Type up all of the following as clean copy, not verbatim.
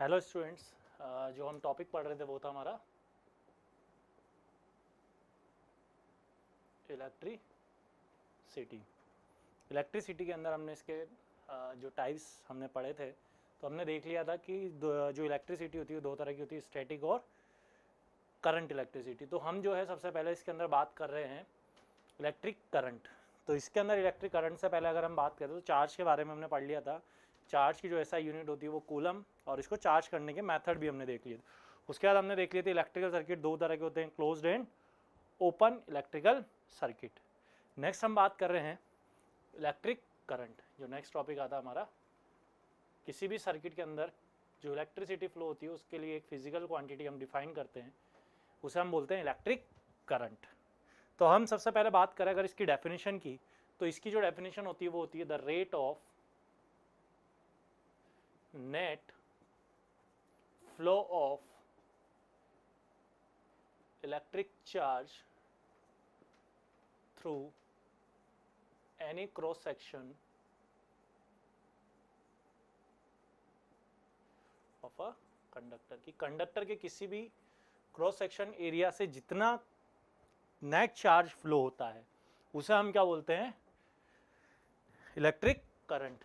Hello students, जो हम topic पढ़ रहे थे वो था हमारा इलेक्ट्रिसिटी। इलेक्ट्रिसिटी के अंदर हमने इसके जो टाइप्स हमने पढ़े थे, तो हमने देख लिया था कि जो इलेक्ट्रिसिटी होती है दो तरह की होती है, स्टैटिक और करंट इलेक्ट्रिसिटी। तो हम जो है सबसे पहले इसके अंदर बात कर रहे हैं इलेक्ट्रिक करंट। तो इसके अंदर इलेक्ट्रिक करंट से पहले अगर हम बात करें तो चार्ज के बारे में हमने पढ़ लिया था। चार्ज की जो ऐसा यूनिट होती है वो कूलम, और इसको चार्ज करने के मेथड भी हमने देख लिए थे। उसके बाद हमने देख लिए थे इलेक्ट्रिकल सर्किट दो तरह के होते हैं, closed end open electrical circuit. Next हम बात कर रहे हैं इलेक्ट्रिक करंट। जो नेक्स्ट टॉपिक आता है हमारा, किसी भी सर्किट के अंदर जो इलेक्ट्रिसिटी फ्लो होती है उसके लिए एक फिजिकल क्वांटिटी हम डिफाइन करते हैं, उसे हम बोलते हैं इलेक्ट्रिक करंट। तो हम सबसे पहले बात करें अगर इसकी डेफिनेशन की, तो इसकी जो डेफिनेशन होती है वो होती है the rate of net flow of electric charge through any cross section of a conductor. की कंडक्टर के किसी भी क्रॉस सेक्शन एरिया से जितना नेट चार्ज फ्लो होता है उसे हम क्या बोलते हैं, electric current.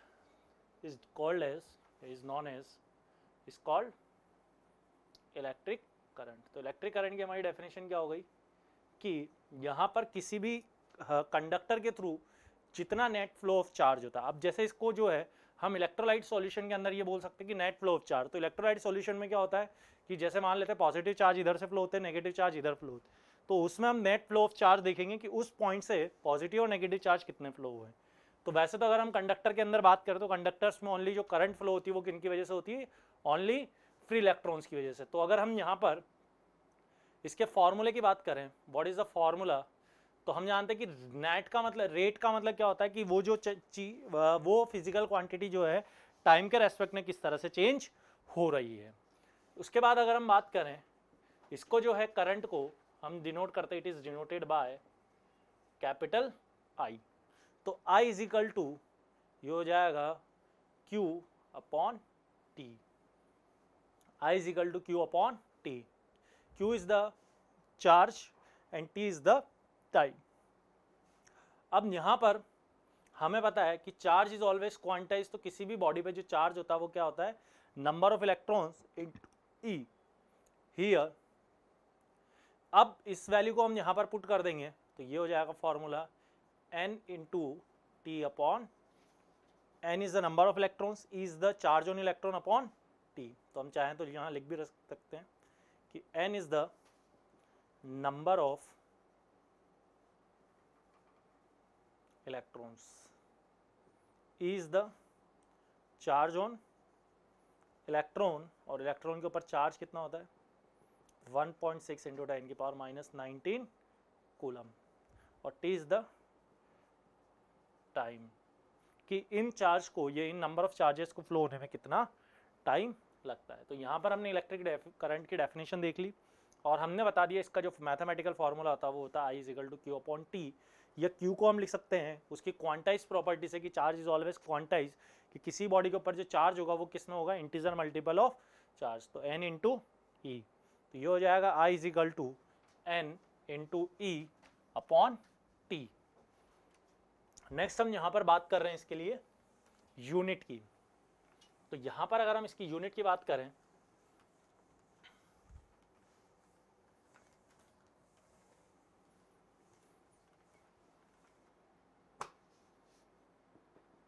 Is called as is known as is called electric current. तो इलेक्ट्रिक करंट की हमारी डेफिनेशन क्या हो गई कि यहाँ पर किसी भी कंडक्टर के थ्रू जितना नेट फ्लो ऑफ चार्ज होता है। अब जैसे इसको जो है हम इलेक्ट्रोलाइट सॉल्यूशन के अंदर ये बोल सकते हैं कि नेट फ्लो ऑफ चार्ज। तो इलेक्ट्रोलाइट सॉल्यूशन में क्या होता है कि जैसे मान लेते हैं पॉजिटिव चार्ज इधर से फ्लो होते हैं, नेगेटिव चार्ज इधर फ्लो होते हैं, तो उसमें हम नेट फ्लो ऑफ चार्ज देखेंगे कि उस पॉइंट से पॉजिटिव और नेगेटिव चार्ज कितने फ्लो हुए हैं। तो वैसे तो अगर हम कंडक्टर के अंदर बात करें तो कंडक्टर्स में ओनली जो करंट फ्लो होती है वो किन की वजह से होती है, ओनली फ्री इलेक्ट्रॉन्स की वजह से। तो अगर हम यहाँ पर इसके फॉर्मूले की बात करें, व्हाट इज द फॉर्मूला, तो हम जानते हैं कि नेट का मतलब, रेट का मतलब क्या होता है कि वो जो वो फिजिकल क्वांटिटी जो है टाइम के रेस्पेक्ट में किस तरह से चेंज हो रही है। उसके बाद अगर हम बात करें इसको जो है करंट को हम डिनोट करते हैं, it is denoted by capital I. तो I इज इक्वल टू ये हो जाएगा Q upon T। I is equal to Q upon T। Q is the charge and T is the time. अब यहाँ पर हमें पता है कि चार्ज इज ऑलवेज क्वांटाइज। तो किसी भी बॉडी पे जो चार्ज होता है वो क्या होता है, number of electrons into E here. अब इस वैल्यू को हम यहाँ पर पुट कर देंगे तो ये हो जाएगा formula N into T upon N is the number of electrons, E is the charge on electron upon T। तो हम चाहें तो यहाँ लिख भी रख सकते हैं कि N is the number of electrons, E is the charge on electron, और इलेक्ट्रॉन के ऊपर चार्ज कितना होता है 1.6 इंटू 10 की पावर माइनस 19 कूलम, और T इज द टाइम कि इन चार्ज को, ये इन नंबर ऑफ चार्जेस को फ्लो होने में कितना टाइम लगता है। तो यहाँ पर हमने इलेक्ट्रिक करंट की डेफिनेशन देख ली और हमने बता दिया इसका जो मैथमेटिकल फॉर्मूला होता है वो होता है I is equal to Q upon T। या Q को हम लिख सकते हैं उसकी क्वांटाइज प्रॉपर्टी से कि चार्ज इज ऑलवेज क्वांटाइज, कि किसी बॉडी के ऊपर जो चार्ज होगा वो किस में होगा, इंटीजर मल्टीपल ऑफ चार्ज। तो N इंटू ई, तो ये हो जाएगा I is equal to N into e upon T. Next हम यहाँ पर बात कर रहे हैं इसके लिए यूनिट की। तो यहाँ पर अगर हम इसकी यूनिट की बात करें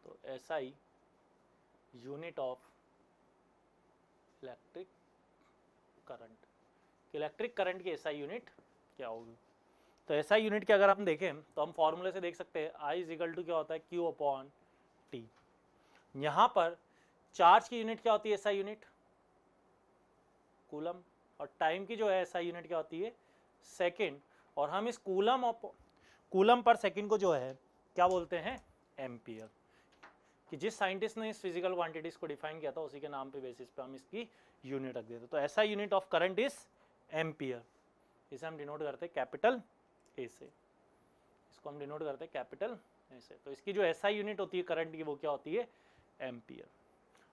तो SI unit of electric current, electric current की SI यूनिट क्या होगी। तो SI यूनिट के अगर हम देखें तो हम फॉर्मूले से देख सकते हैं I इज इक्वल टू क्या होता है Q अपॉन टी। यहाँ पर चार्ज की यूनिट क्या होती है SI यूनिट, कूलम, और टाइम की जो है SI यूनिट क्या होती है सेकेंड। और हम इस कूलम पर सेकेंड को जो है क्या बोलते हैं, एम्पियर। कि जिस साइंटिस्ट ने इस फिजिकल क्वांटिटीज को डिफाइन किया था उसी के नाम पे बेसिस पे हम इसकी यूनिट रख देते। तो SI unit of current is ampere. इसे हम डिनोट करते हैं कैपिटल ए से, इसको हम डिनोट करते हैं कैपिटल ए से। तो इसकी जो SI यूनिट होती है करंट की वो क्या होती है, एम्पियर।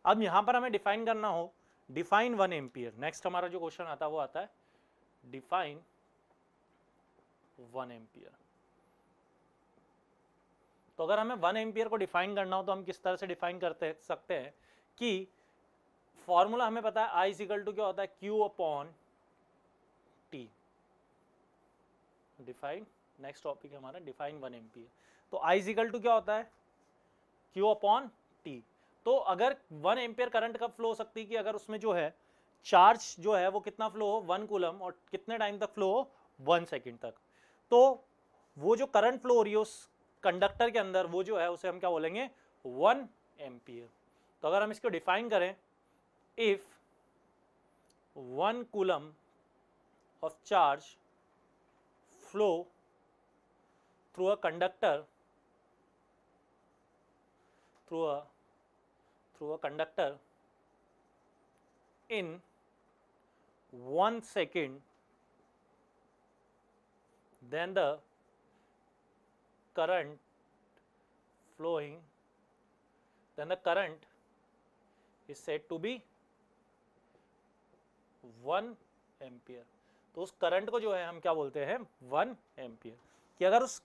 अब यहाँ पर हमें डिफाइन करना हो डिफाइन 1 एम्पियर। नेक्स्ट हमारा जो क्वेश्चन आता है वो आता है डिफाइन 1 एम्पियर। तो अगर हमें 1 एम्पियर को डिफाइन करना हो तो हम किस तरह से डिफाइन करते सकते हैं कि फॉर्मूला हमें पता है I इक्वल टू क्या होता है Q upon T। Define, next topic है हमारा डिफाइन 1 एम्पियर। तो I इक्वल टू क्या होता है Q अपॉन T। तो अगर 1 एम्पियर करंट कब फ्लो हो सकती है कि अगर उसमें जो है चार्ज जो है वो कितना फ्लो हो 1 कूलम और कितने टाइम तक फ्लो हो 1 सेकेंड तक। तो वो जो करंट फ्लो हो रही है उस कंडक्टर के अंदर वो जो है उसे हम क्या बोलेंगे 1 एम्पियर। तो अगर हम इसको डिफाइन करें, if 1 coulomb of charge flow through a conductor through a conductor in 1 second, then the current is said to be 1 ampere. तो उस करंट को जो है हम क्या बोलते हैं 1 एम्पियर। कि अगर उस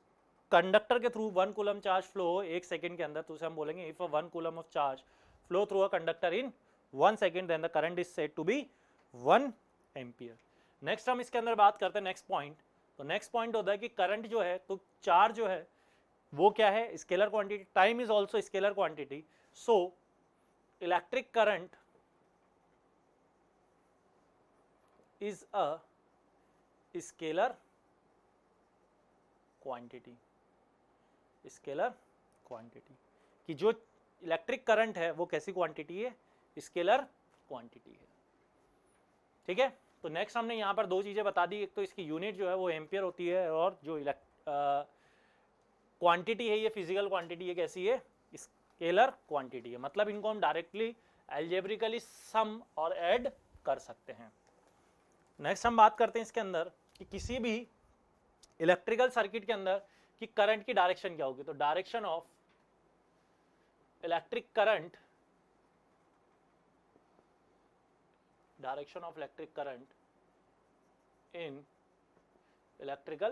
कंडक्टर के थ्रू 1 कूलम चार्ज फ्लो हो 1 सेकंड के अंदर तो उसे हम बोलेंगे if 1 coulomb of charge flow through a conductor in 1 second then the current is said to be 1 ampere. Next हम इसके अंदर बात करते हैं नेक्स्ट पॉइंट। तो नेक्स्ट पॉइंट होता है कि करंट जो है तो चार्ज जो है वो क्या है scalar quantity, time is also scalar quantity. So electric current is a scalar quantity. Scalar quantity कि जो इलेक्ट्रिक करंट है वो कैसी क्वांटिटी है स्केलर क्वांटिटी है। ठीक है। तो नेक्स्ट हमने यहाँ पर दो चीजें बता दी, एक तो इसकी यूनिट जो है वो एम्पियर होती है और जो क्वांटिटी है ये फिजिकल क्वांटिटी है कैसी है स्केलर क्वांटिटी है। मतलब इनको हम डायरेक्टली एल्जेब्रिकली सम और ऐड कर सकते हैं। नेक्स्ट हम बात करते हैं इसके अंदर कि किसी भी इलेक्ट्रिकल सर्किट के अंदर कि करंट की डायरेक्शन क्या होगी। तो direction of electric current in electric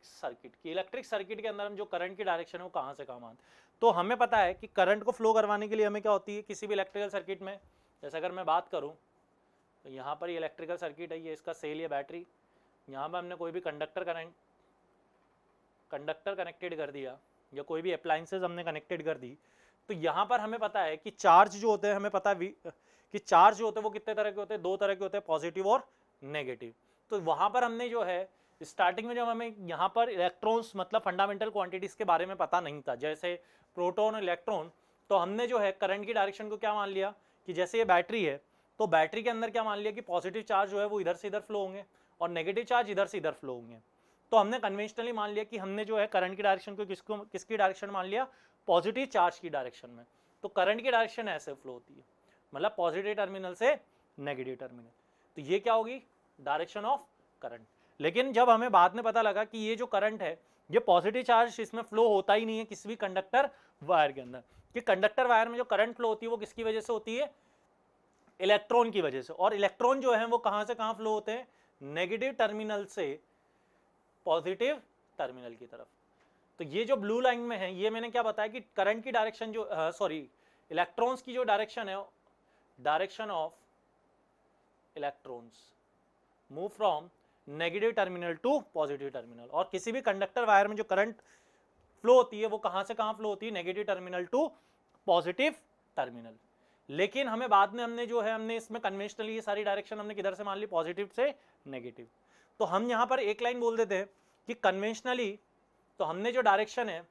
circuit की इलेक्ट्रिक सर्किट के अंदर हम जो करंट की डायरेक्शन है वो कहां से कहां आती। तो हमें पता है कि करंट को फ्लो करवाने के लिए हमें क्या होती है किसी भी इलेक्ट्रिकल सर्किट में, जैसे अगर मैं बात करूं तो यहाँ पर ये इलेक्ट्रिकल सर्किट है, ये इसका सेल या बैटरी, यहाँ पर हमने कोई भी कंडक्टर कनेक्टेड कर दिया या कोई भी अप्लायंसेस हमने कनेक्टेड कर दी। तो यहाँ पर हमें पता है कि चार्ज जो होते हैं हमें पता है कि चार्ज जो होते हैं वो कितने तरह के होते हैं, दो तरह के होते हैं, पॉजिटिव और नेगेटिव। तो वहाँ पर हमने जो है स्टार्टिंग में जब हमें यहाँ पर इलेक्ट्रॉन्स मतलब फंडामेंटल क्वांटिटीज के बारे में पता नहीं था जैसे प्रोटॉन और इलेक्ट्रॉन, तो हमने जो है करंट की डायरेक्शन को क्या मान लिया कि जैसे ये बैटरी है तो बैटरी के अंदर क्या मान लिया कि पॉजिटिव चार्ज जो है वो इधर से इधर फ्लो होंगे और नेगेटिव चार्ज इधर से इधर फ्लो होंगे। तो हमने कन्वेंशनली मान लिया कि हमने जो है करंट की डायरेक्शन को किसकी डायरेक्शन मान लिया पॉजिटिव चार्ज की डायरेक्शन में। तो करंट की डायरेक्शन ऐसे फ्लो होती है मतलब पॉजिटिव टर्मिनल से नेगेटिव टर्मिनल। तो ये क्या होगी डायरेक्शन ऑफ करंट। लेकिन जब हमें बाद में पता लगा कि ये जो करंट है ये पॉजिटिव चार्ज इसमें फ्लो होता ही नहीं है किसी भी कंडक्टर वायर के अंदर, कि कंडक्टर वायर में जो करंट फ्लो होती है वो किसकी वजह से होती है इलेक्ट्रॉन की वजह से। और इलेक्ट्रॉन जो है वो कहां से कहां फ्लो होते हैं नेगेटिव टर्मिनल से पॉजिटिव टर्मिनल की तरफ। तो ये जो ब्लू लाइन में है ये मैंने क्या बताया कि करंट की डायरेक्शन जो इलेक्ट्रॉन्स की जो डायरेक्शन है direction of electrons move from negative terminal to positive terminal. और किसी भी कंडक्टर वायर में जो करंट फ्लो होती है वो कहां से कहां फ्लो होती है negative terminal to positive terminal. लेकिन हमें बाद में हमने इसमें कन्वेंशनली ये सारी डायरेक्शन हमने किधर से मान ली पॉजिटिव से नेगेटिव। तो हम यहाँ पर एक लाइन बोल देते हैं कि कन्वेंशनली तो हमने जो डायरेक्शन है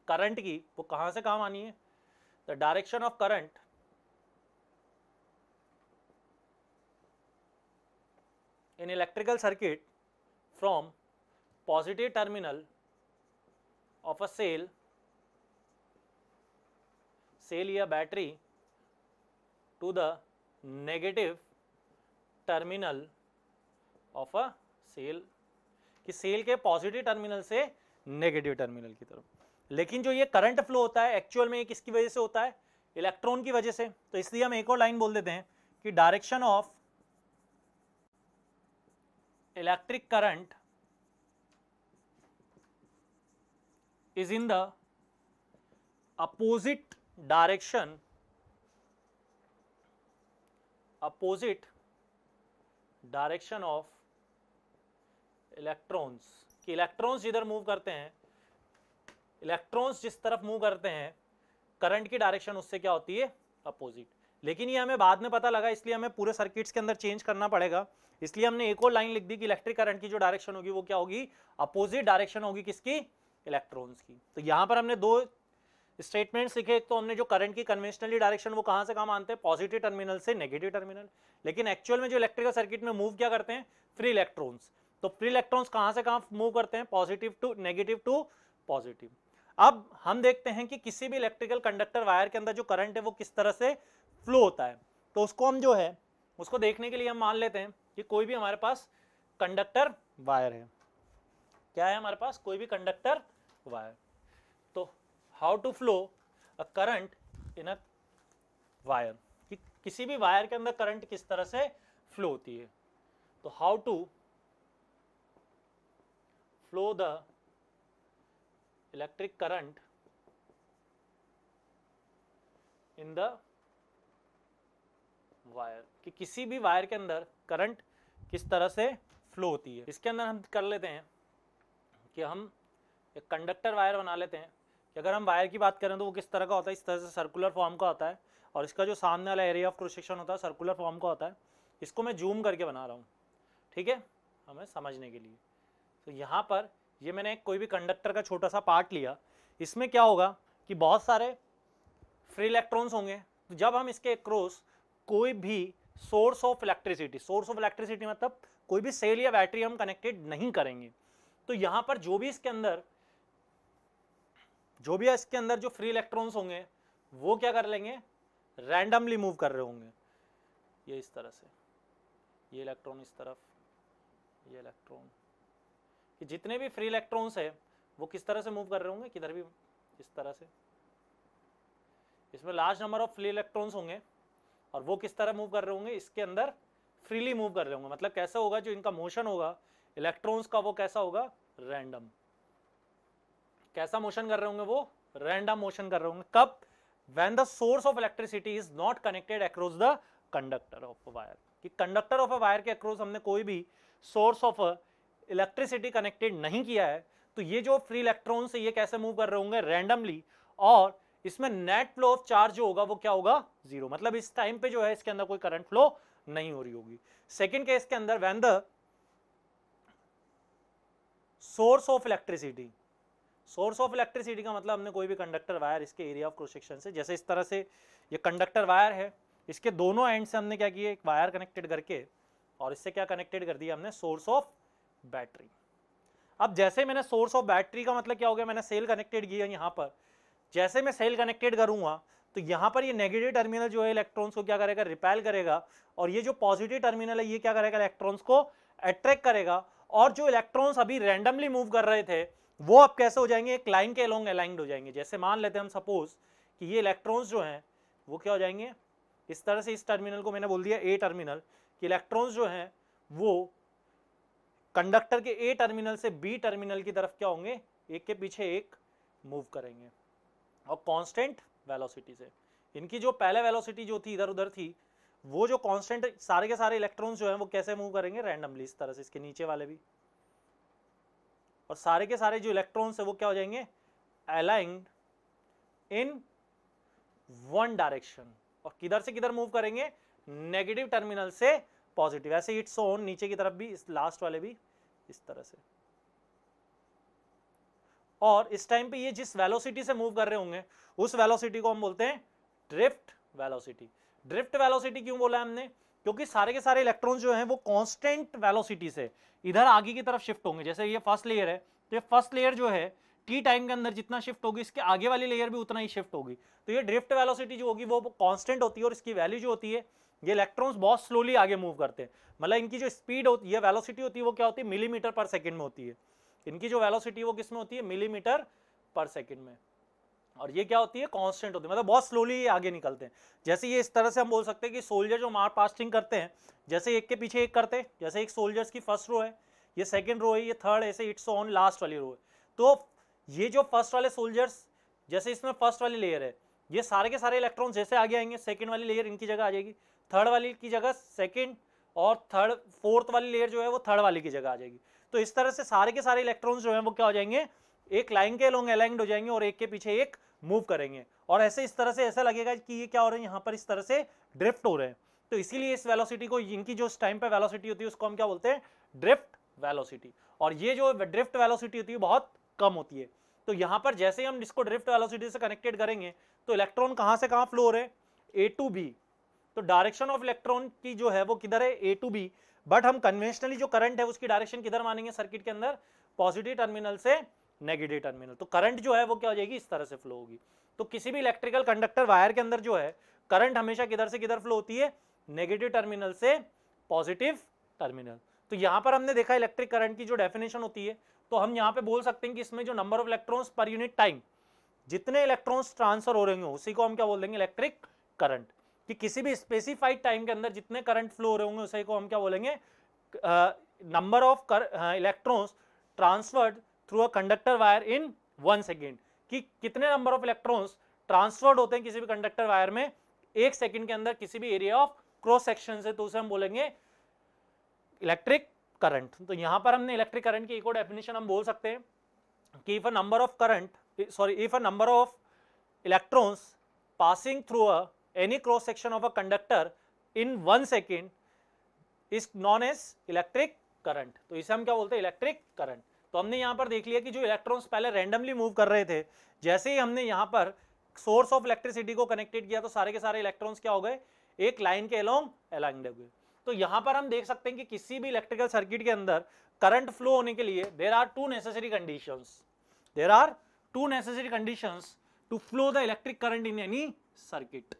करंट की वो कहां से कहां मानी है the direction of current in electrical circuit from positive terminal of a cell या battery to the negative terminal of a cell, कि सेल के पॉजिटिव टर्मिनल से नेगेटिव टर्मिनल की तरफ। लेकिन जो ये करंट फ्लो होता है एक्चुअल में ये किसकी वजह से होता है इलेक्ट्रॉन की वजह से, तो इसलिए हम एक और लाइन बोल देते हैं कि direction of electric current is in the opposite direction of electrons, कि इलेक्ट्रॉन्स जिधर मूव करते हैं, इलेक्ट्रॉन्स जिस तरफ मूव करते हैं, करंट की डायरेक्शन उससे क्या होती है, अपोजिट। लेकिन ये हमें बाद में पता लगा, इसलिए हमें पूरे सर्किट्स के अंदर चेंज करना पड़ेगा, इसलिए हमने एक और लाइन लिख दी कि इलेक्ट्रिक करंट की जो डायरेक्शन होगी वो क्या होगी, अपोजिट डायरेक्शन होगी, किसकी, इलेक्ट्रॉन्स की। तो यहां पर हमने दो स्टेटमेंट्स लिखे, एक तो हमने जो करंट की कन्वेंशनली डायरेक्शन वो कहां से कहां मानते हैं, पॉजिटिव टर्मिनल से नेगेटिव टर्मिनल, लेकिन एक्चुअल में जो इलेक्ट्रिकल सर्किट में मूव क्या करते हैं, फ्री इलेक्ट्रॉन्स। तो फ्री इलेक्ट्रॉन्स कहां से कहां मूव करते हैं, positive to negative to positive. अब हम देखते हैं कि किसी भी इलेक्ट्रिकल कंडक्टर वायर के अंदर जो करंट है वो किस तरह से फ्लो होता है, तो उसको हम जो है उसको देखने के लिए हम मान लेते हैं कि कोई भी हमारे पास कंडक्टर वायर है, क्या है हमारे पास, कोई भी कंडक्टर वायर। तो how to flow a current in a wire, कि किसी भी वायर के अंदर करंट किस तरह से फ्लो होती है। तो how to flow the electric current in the wire, कि किसी भी वायर के अंदर करंट किस तरह से फ्लो होती है। इसके अंदर हम कर लेते हैं कि हम एक कंडक्टर वायर बना लेते हैं, कि अगर हम वायर की बात करें तो वो किस तरह का होता है, इस तरह से सर्कुलर फॉर्म का होता है, और इसका जो सामने वाला एरिया ऑफ क्रॉस सेक्शन होता है सर्कुलर फॉर्म का होता है। इसको मैं जूम करके बना रहा हूँ, ठीक है, हमें समझने के लिए। तो यहाँ पर ये मैंने कोई भी कंडक्टर का छोटा सा पार्ट लिया, इसमें क्या होगा कि बहुत सारे फ्री इलेक्ट्रॉन्स होंगे। तो जब हम इसके क्रॉस कोई भी सोर्स ऑफ इलेक्ट्रिसिटी मतलब कोई भी सेल या बैटरी हम कनेक्टेड नहीं करेंगे, तो यहाँ पर जो भी इसके अंदर जो फ्री इलेक्ट्रॉन्स होंगे वो क्या कर लेंगे, रैंडमली मूव कर रहे होंगे। ये इस तरह से, ये इलेक्ट्रॉन इस तरफ, ये इलेक्ट्रॉन, कि जितने भी फ्री इलेक्ट्रॉन्स है वो किस तरह से मूव कर रहे होंगे, किधर भी इस तरह से। इसमें large number of free electrons होंगे और वो किस तरह मूव कर रहे होंगे, इसके अंदर फ्रीली मूव कर रहे होंगे। मतलब कैसा होगा, जो इनका मोशन होगा इलेक्ट्रॉन्स का वो कैसा होगा, रैंडम। कैसा मोशन कर रहे होंगे वो, रैंडम मोशन कर रहे होंगे। कब, when the source of electricity is not connected across the conductor of a wire, कि कंडक्टर ऑफ अ वायर के अक्रॉस हमने कोई भी सोर्स ऑफ इलेक्ट्रिसिटी कनेक्टेड नहीं किया है, तो ये जो फ्री इलेक्ट्रॉन्स है ये कैसे मूव कर रहे होंगे, रैंडमली, और इसमें नेट फ्लो ऑफ चार्ज जो होगा वो क्या होगा, जीरो। मतलब इस टाइम पे जो है इसके अंदर कोई करंट फ्लो नहीं हो रही होगी। सेकेंड केस के अंदर when the source of electricity का मतलब हमने कोई भी कंडक्टर वायर इसके एरिया ऑफ क्रॉस सेक्शन से, जैसे इस तरह से ये कंडक्टर वायर है, इसके दोनों एंड से हमने क्या किया, एक वायर कनेक्टेड करके, और इससे क्या कनेक्टेड कर दिया हमने, सोर्स ऑफ बैटरी। अब जैसे मैंने सोर्स ऑफ बैटरी का मतलब क्या हो गया, मैंने सेल कनेक्टेड किया यहाँ पर, जैसे मैं सेल कनेक्टेड करूंगा तो यहाँ पर ये नेगेटिव टर्मिनल जो है इलेक्ट्रॉन्स को क्या करेगा, रिपेल करेगा, और ये जो पॉजिटिव टर्मिनल है ये क्या करेगा, इलेक्ट्रॉन्स को अट्रैक्ट करेगा। और जो इलेक्ट्रॉन्स अभी रैंडमली मूव कर रहे थे वो अब कैसे हो जाएंगे, एक लाइन के अलोंग अलाइंड हो जाएंगे। जैसे मान लेते हैं हम सपोज कि ये इलेक्ट्रॉन्स जो हैं वो क्या हो जाएंगे, इस तरह से, इस टर्मिनल को मैंने बोल दिया ए टर्मिनल, कि इलेक्ट्रॉन्स जो हैं वो कंडक्टर के ए टर्मिनल से बी टर्मिनल की तरफ क्या होंगे, एक के पीछे एक मूव करेंगे, और कांस्टेंट वेलोसिटी से। इनकी जो पहले वेलोसिटी जो थी इधर उधर थी, वो जो कांस्टेंट, सारे के सारे इलेक्ट्रॉन्स जो हैं वो कैसे मूव करेंगे, रैंडमली, इस तरह से, इसके नीचे वाले भी, और सारे के सारे जो इलेक्ट्रॉन्स है वो क्या हो जाएंगे, अलाइंड इन वन डायरेक्शन, और किधर से किधर मूव करेंगे, नेगेटिव टर्मिनल से पॉजिटिव। ऐसे इट्स ऑन नीचे की तरफ भी, इस लास्ट वाले भी इस तरह से। और इस टाइम पे ये जिस वेलोसिटी से मूव कर रहे होंगे उस वेलोसिटी को हम बोलते हैं ड्रिफ्ट वेलोसिटी। ड्रिफ्ट वेलोसिटी क्यों बोला हमने, क्योंकि सारे के सारे इलेक्ट्रॉन्स जो हैं वो कांस्टेंट वेलोसिटी से इधर आगे की तरफ शिफ्ट होंगे। जैसे ये फर्स्ट लेयर है, तो ये फर्स्ट लेयर जो है टी टाइम के अंदर जितना शिफ्ट होगी इसके आगे वाली लेयर भी उतना ही शिफ्ट होगी। तो ये ड्रिफ्ट वेलोसिटी जो होगी वो कांस्टेंट होती है, और इसकी वैल्यू जो होती है, ये इलेक्ट्रॉन्स बहुत स्लोली आगे मूव करते हैं, मतलब इनकी जो स्पीड होती है, वेलोसिटी होती है, वो क्या होती है, मिलीमीटर पर सेकेंड में होती है। इनकी जो वेलोसिटी वो किस में होती है, मिलीमीटर पर सेकेंड में। और ये क्या होती है, कांस्टेंट होती है, मतलब बहुत स्लोली ये आगे निकलते हैं। जैसे ये इस तरह से हम बोल सकते हैं कि सोल्जर जो मार पास्टिंग करते हैं, जैसे एक के पीछे एक करते हैं, जैसे एक सोल्जर्स की फर्स्ट रो है, ये सेकंड रो है, ये थर्ड, ऐसे इट्स ऑन लास्ट वाली रो है। तो ये जो फर्स्ट वाले सोल्जर्स, जैसे इसमें फर्स्ट वाली लेयर है, ये सारे के सारे इलेक्ट्रॉन जैसे आगे आएंगे, सेकंड वाली लेयर इनकी जगह आ जाएगी, थर्ड वाली की जगह सेकंड, और थर्ड फोर्थ वाली लेयर जो है वो थर्ड वाली की जगह आ जाएगी। तो इस तरह से सारे के सारे इलेक्ट्रॉन्स जो है वो क्या हो जाएंगे, एक लाइन के अलोंग अलाइंड हो जाएंगे और एक के पीछे एक मूव करेंगे, और ऐसे इस तरह से ऐसा लगेगा कि ये क्या हो रहे हैं, यहाँ पर इस तरह से ड्रिफ्ट हो रहे हैं। तो इसीलिए इस वेलोसिटी को, इनकी जो टाइम पे वेलोसिटी होती है उसको हम क्या बोलते हैं, ड्रिफ्ट वेलोसिटी। और ये जो ड्रिफ्ट वेलोसिटी होती है बहुत कम होती है। तो यहाँ पर जैसे हम इसको ड्रिफ्ट वेलोसिटी से कनेक्टेड करेंगे तो इलेक्ट्रॉन कहाँ से कहाँ फ्लो हो रहे हैं, ए टू बी। तो डायरेक्शन ऑफ इलेक्ट्रॉन की जो है वो किधर है, ए टू बी। बट हम कन्वेंशनली जो करंट है उसकी डायरेक्शन किधर मानेंगे सर्किट के अंदर, पॉजिटिव टर्मिनल से नेगेटिव टर्मिनल। तो करंट जो है वो क्या हो जाएगी, इस तरह से फ्लो होगी। तो किसी भी इलेक्ट्रिकल कंडक्टर वायर के अंदर जो है करंट हमेशा किधर से किधर फ्लो होती है, नेगेटिव टर्मिनल से पॉजिटिव टर्मिनल। तो यहां पर हमने देखा इलेक्ट्रिक करंट की जो डेफिनेशन होती है, तो हम यहां पे बोल सकते हैं कि इसमें जो number of electrons per unit time, जितने इलेक्ट्रॉन्स ट्रांसफर हो रहे होंगे उसी को हम क्या बोल देंगे, इलेक्ट्रिक करंट। कि किसी भी स्पेसिफाइड टाइम के अंदर जितने करंट फ्लो हो रहे होंगे उसी को हम क्या बोलेंगे, number of electrons transferred through a conductor wire in 1 second. कि कितने नंबर ऑफ इलेक्ट्रॉन्स ट्रांसफर्ड होते हैं किसी भी कंडक्टर वायर में 1 सेकेंड के अंदर किसी भी एरिया ऑफ क्रॉस सेक्शन से, तो उसे हम बोलेंगे इलेक्ट्रिक करंट। तो यहां पर हमने इलेक्ट्रिक करंट की एक और डेफिनेशन हम बोल सकते हैं कि if a number of current, if a number of electrons passing through any cross section of a conductor in 1 second is known as electric current। तो इसे हम क्या बोलते हैं, इलेक्ट्रिक करंट। तो हमने यहाँ पर देख लिया कि जो इलेक्ट्रॉन्स पहले रैंडमली मूव कर रहे थे, जैसे ही हमने यहाँ पर सोर्स ऑफ इलेक्ट्रिसिटी को कनेक्टेड किया तो सारे के सारे इलेक्ट्रॉन्स क्या हो गए, एक लाइन के अलोंग अलाइंड हो गए। तो यहाँ पर हम देख सकते हैं कि किसी भी इलेक्ट्रिकल सर्किट के अंदर करंट फ्लो होने के लिए there are two necessary conditions, there are two necessary conditions to flow the electric current in any circuit।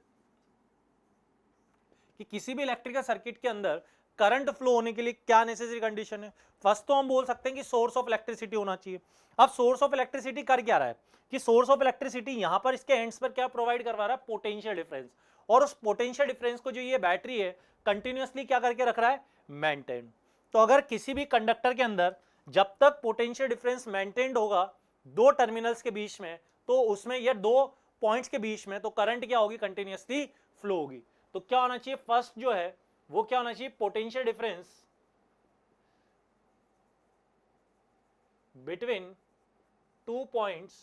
कि किसी भी इलेक्ट्रिकल सर्किट के अंदर करंट फ्लो होने के लिए क्या नेसेसरी कंडीशन है। फर्स्ट तो हम बोल सकते हैं कि सोर्स ऑफ इलेक्ट्रिसिटी होना चाहिए। अब सोर्स ऑफ इलेक्ट्रिसिटी कर क्या रहा है कि सोर्स ऑफ इलेक्ट्रिसिटी यहां पर इसके एंड्स पर क्या प्रोवाइड करवा रहा है, पोटेंशियल डिफरेंस। और उस पोटेंशियल डिफरेंस को जो ये बैटरी है कंटिन्यूअसली क्या करके रख रहा है, मेंटेन। तो अगर किसी भी कंडक्टर के अंदर जब तक पोटेंशियल डिफरेंस मेंटेन्ड होगा दो टर्मिनल्स के बीच में, तो उसमें या दो पॉइंट्स के बीच में, तो करंट क्या होगी, कंटिन्यूअसली फ्लो होगी। तो क्या होना चाहिए, फर्स्ट जो है वो क्या होना चाहिए, potential difference between two points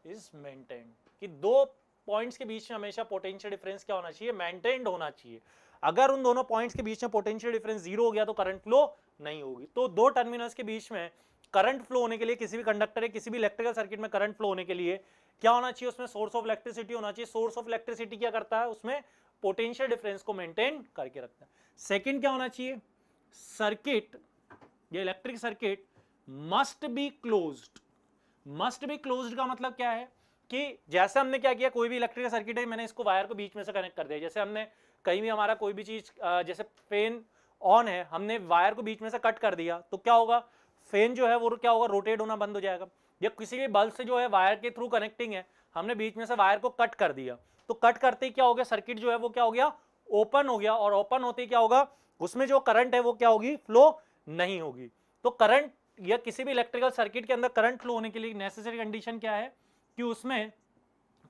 is maintained. कि दो पॉइंट्स के बीच में हमेशा पोटेंशियल डिफरेंस क्या होना चाहिए, मेंटेन्ड होना चाहिए। अगर उन दोनों पॉइंट्स के बीच में पोटेंशियल डिफरेंस जीरो हो गया तो करंट फ्लो नहीं होगी। तो दो टर्मिनल्स के बीच में करंट फ्लो होने के लिए, किसी भी कंडक्टर है, किसी भी इलेक्ट्रिकल सर्किट में करंट फ्लो होने के लिए क्या होना चाहिए, उसमें सोर्स ऑफ इलेक्ट्रिसिटी होना चाहिए। सोर्स ऑफ इलेक्ट्रिसिटी क्या करता है, उसमें पोटेंशियल डिफरेंस को मेंटेन करके रखता है। सेकंड क्या होना चाहिए, सर्किट, ये electric circuit must be closed. Must be closed का मतलब क्या है कि जैसे हमने क्या किया, कोई भी इलेक्ट्रिकल सर्किट है, मैंने इसको वायर को बीच में से कनेक्ट कर दिया। जैसे हमने कहीं भी हमारा कोई भी चीज, जैसे फैन ऑन है, हमने वायर को बीच में से कट कर दिया, तो क्या होगा, फैन जो है वो क्या होगा, रोटेट होना बंद हो जाएगा। या किसी भी बल्ब से जो है वायर के थ्रू कनेक्टिंग है, हमने बीच में से वायर को कट कर दिया, तो कट करते ही क्या हो गया, सर्किट जो है वो क्या हो गया, ओपन हो गया। और ओपन होते ही क्या होगा, उसमें जो करंट है वो क्या होगी, फ्लो नहीं होगी। तो करंट या किसी भी इलेक्ट्रिकल सर्किट के अंदर करंट फ्लो होने के लिए नेसेसरी कंडीशन क्या है कि उसमें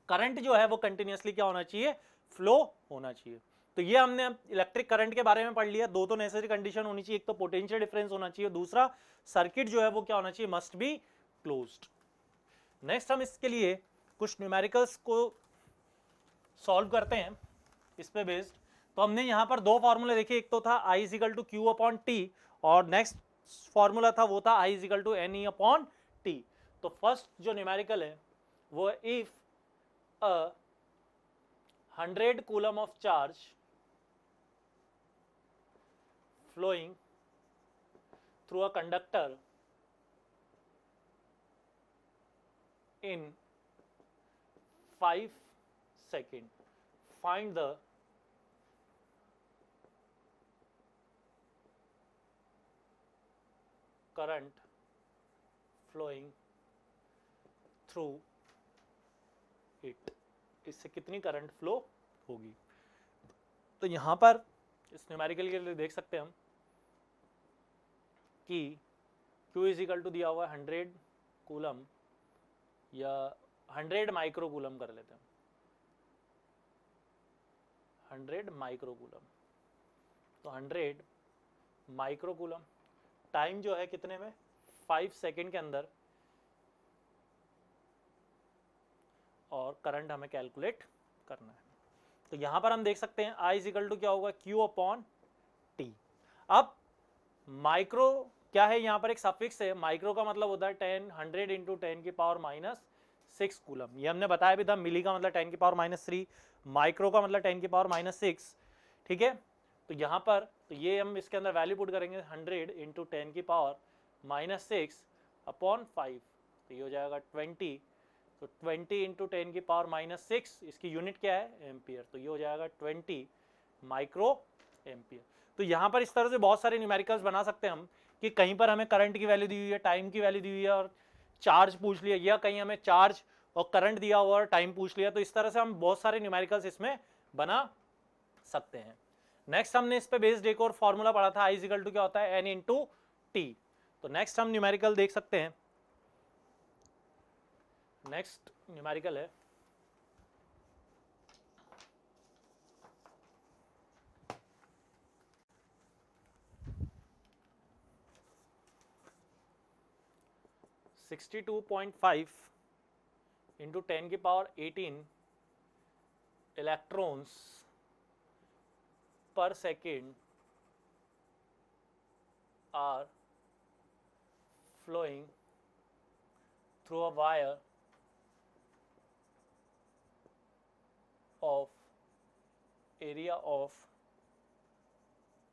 करंट जो है वो कंटिन्यूअसली क्या होना चाहिए, फ्लो होना चाहिए। तो ये हमने इलेक्ट्रिक करंट के बारे में पढ़ लिया। दो तो नेसेसरी कंडीशन होनी चाहिए, एक तो पोटेंशियल डिफरेंस होना चाहिए, दूसरा सर्किट जो है वो क्या होना चाहिए, मस्ट बी क्लोज्ड। नेक्स्ट हम इसके लिए कुछ न्यूमेरिकल्स को सॉल्व करते हैं इस पे बेस्ड। तो हमने यहाँ पर दो फॉर्मूले देखे, एक तो था I is equal to Q upon T, और नेक्स्ट फॉर्मूला था वो था I is equal to N E upon T. तो फर्स्ट जो न्यूमेरिकल है वो if a 100 coulomb of charge flowing through a conductor in 5 seconds, find the current flowing through it, इससे कितनी करंट फ्लो होगी। तो यहां पर इस न्यूमेरिकल के लिए देख सकते हैं हम कि Q इज इक्वल टू दिया हुआ है 100 कूलम या 100 माइक्रो कूलम कर लेते हैं, 100 माइक्रो कूलम। तो 100 माइक्रो कूलम, टाइम जो है कितने में, 5 सेकेंड के अंदर, और करंट हमें कैलकुलेट करना है। तो यहां पर हम देख सकते हैं I इज इक्वल टू क्या होगा, Q अपॉन T। अब माइक्रो क्या है, यहाँ पर एक सफिक्स है, माइक्रो का मतलब होता है 100 इंटू 10 की पावर -6 कूलम। ये हमने बताया भी था, मिली का मतलब 10 की पावर -3, माइक्रो का मतलब 10 की पावर -6, ठीक है। तो यहाँ पर तो ये हम इसके अंदर वैल्यू पुट करेंगे 100 इंटू 10 की पावर -6 अपॉन 5, तो ये हो जाएगा 20। तो 20 इंटू 10 की पावर -6, इसकी यूनिट क्या है, एम्पियर, तो ये हो जाएगा 20 माइक्रो एम्पियर। तो यहाँ पर इस तरह से बहुत सारे न्यूमेरिकल्स बना सकते हैं हम, कि कहीं पर हमें करंट की वैल्यू दी हुई है, टाइम की वैल्यू दी हुई है और चार्ज पूछ लिया, या कहीं हमें चार्ज और करंट दिया हुआ और टाइम पूछ लिया। तो इस तरह से हम बहुत सारे न्यूमेरिकल्स इसमें बना सकते हैं। नेक्स्ट हमने इस पे बेस्ड एक और फॉर्मूला पढ़ा था, I इज इक्वल टू क्या होता है, N इंटू टी। तो नेक्स्ट हम न्यूमेरिकल देख सकते हैं। नेक्स्ट न्यूमेरिकल है (62.5 इंटू 10 की power 18 electrons per second are flowing through a wire of area of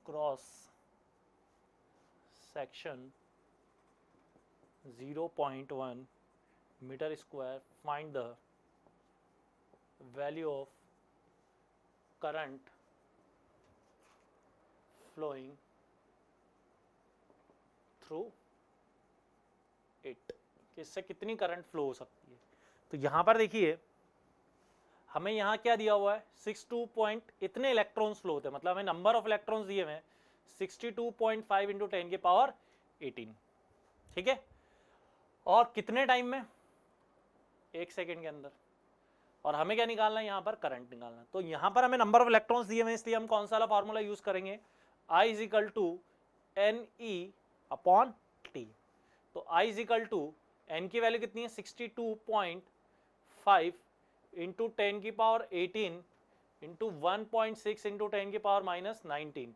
cross section 0.1 meter square. Find the value of current flowing through it, कि इससे कितनी करंट फ्लो हो सकती है। तो यहाँ पर देखिए हमें यहाँ क्या दिया हुआ है, 62 पॉइंट इतने इलेक्ट्रॉन्स फ्लो होते हैं, मतलब हमें नंबर ऑफ इलेक्ट्रॉन्स दिए हुए हैं 62.5 इंटू 10 की पावर 18, ठीक है। और कितने टाइम में, 1 सेकेंड के अंदर। और हमें क्या निकालना है, यहाँ पर करंट निकालना है। तो यहाँ पर हमें नंबर ऑफ इलेक्ट्रॉन्स दिए हुए हैं, इसलिए हम कौन सा वाला फार्मूला यूज करेंगे, I is equal to NE upon T। तो I is equal to N की वैल्यू कितनी है, 62.5 इंटू 10 की पावर 18 इंटू 1.6 इंटू 10 की पावर -19।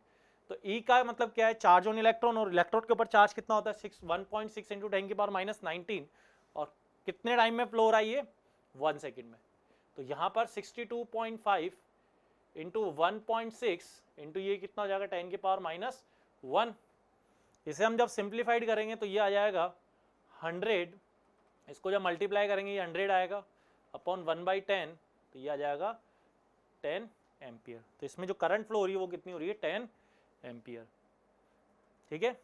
तो E का मतलब क्या है, चार्ज ऑन इलेक्ट्रॉन, और इलेक्ट्रोड के ऊपर चार्ज कितना होता है, 1.6 इंटू 10 की पावर -19, और कितने टाइम में फ्लो हो रहा है ये, 1 सेकेंड में। तो यहाँ पर 62.5 इंटू 1.6 इंटू ये कितना हो जाएगा, 10 की पावर -1। इसे हम जब सिंप्लीफाइड करेंगे तो ये आ जाएगा 100, इसको जब मल्टीप्लाई करेंगे ये 100 आएगा अपॉन 1/10, तो ये आ जाएगा 10 एम्पियर। तो इसमें जो करंट फ्लो हो रही है वो कितनी हो रही है, 10 एम्पियर, ठीक है।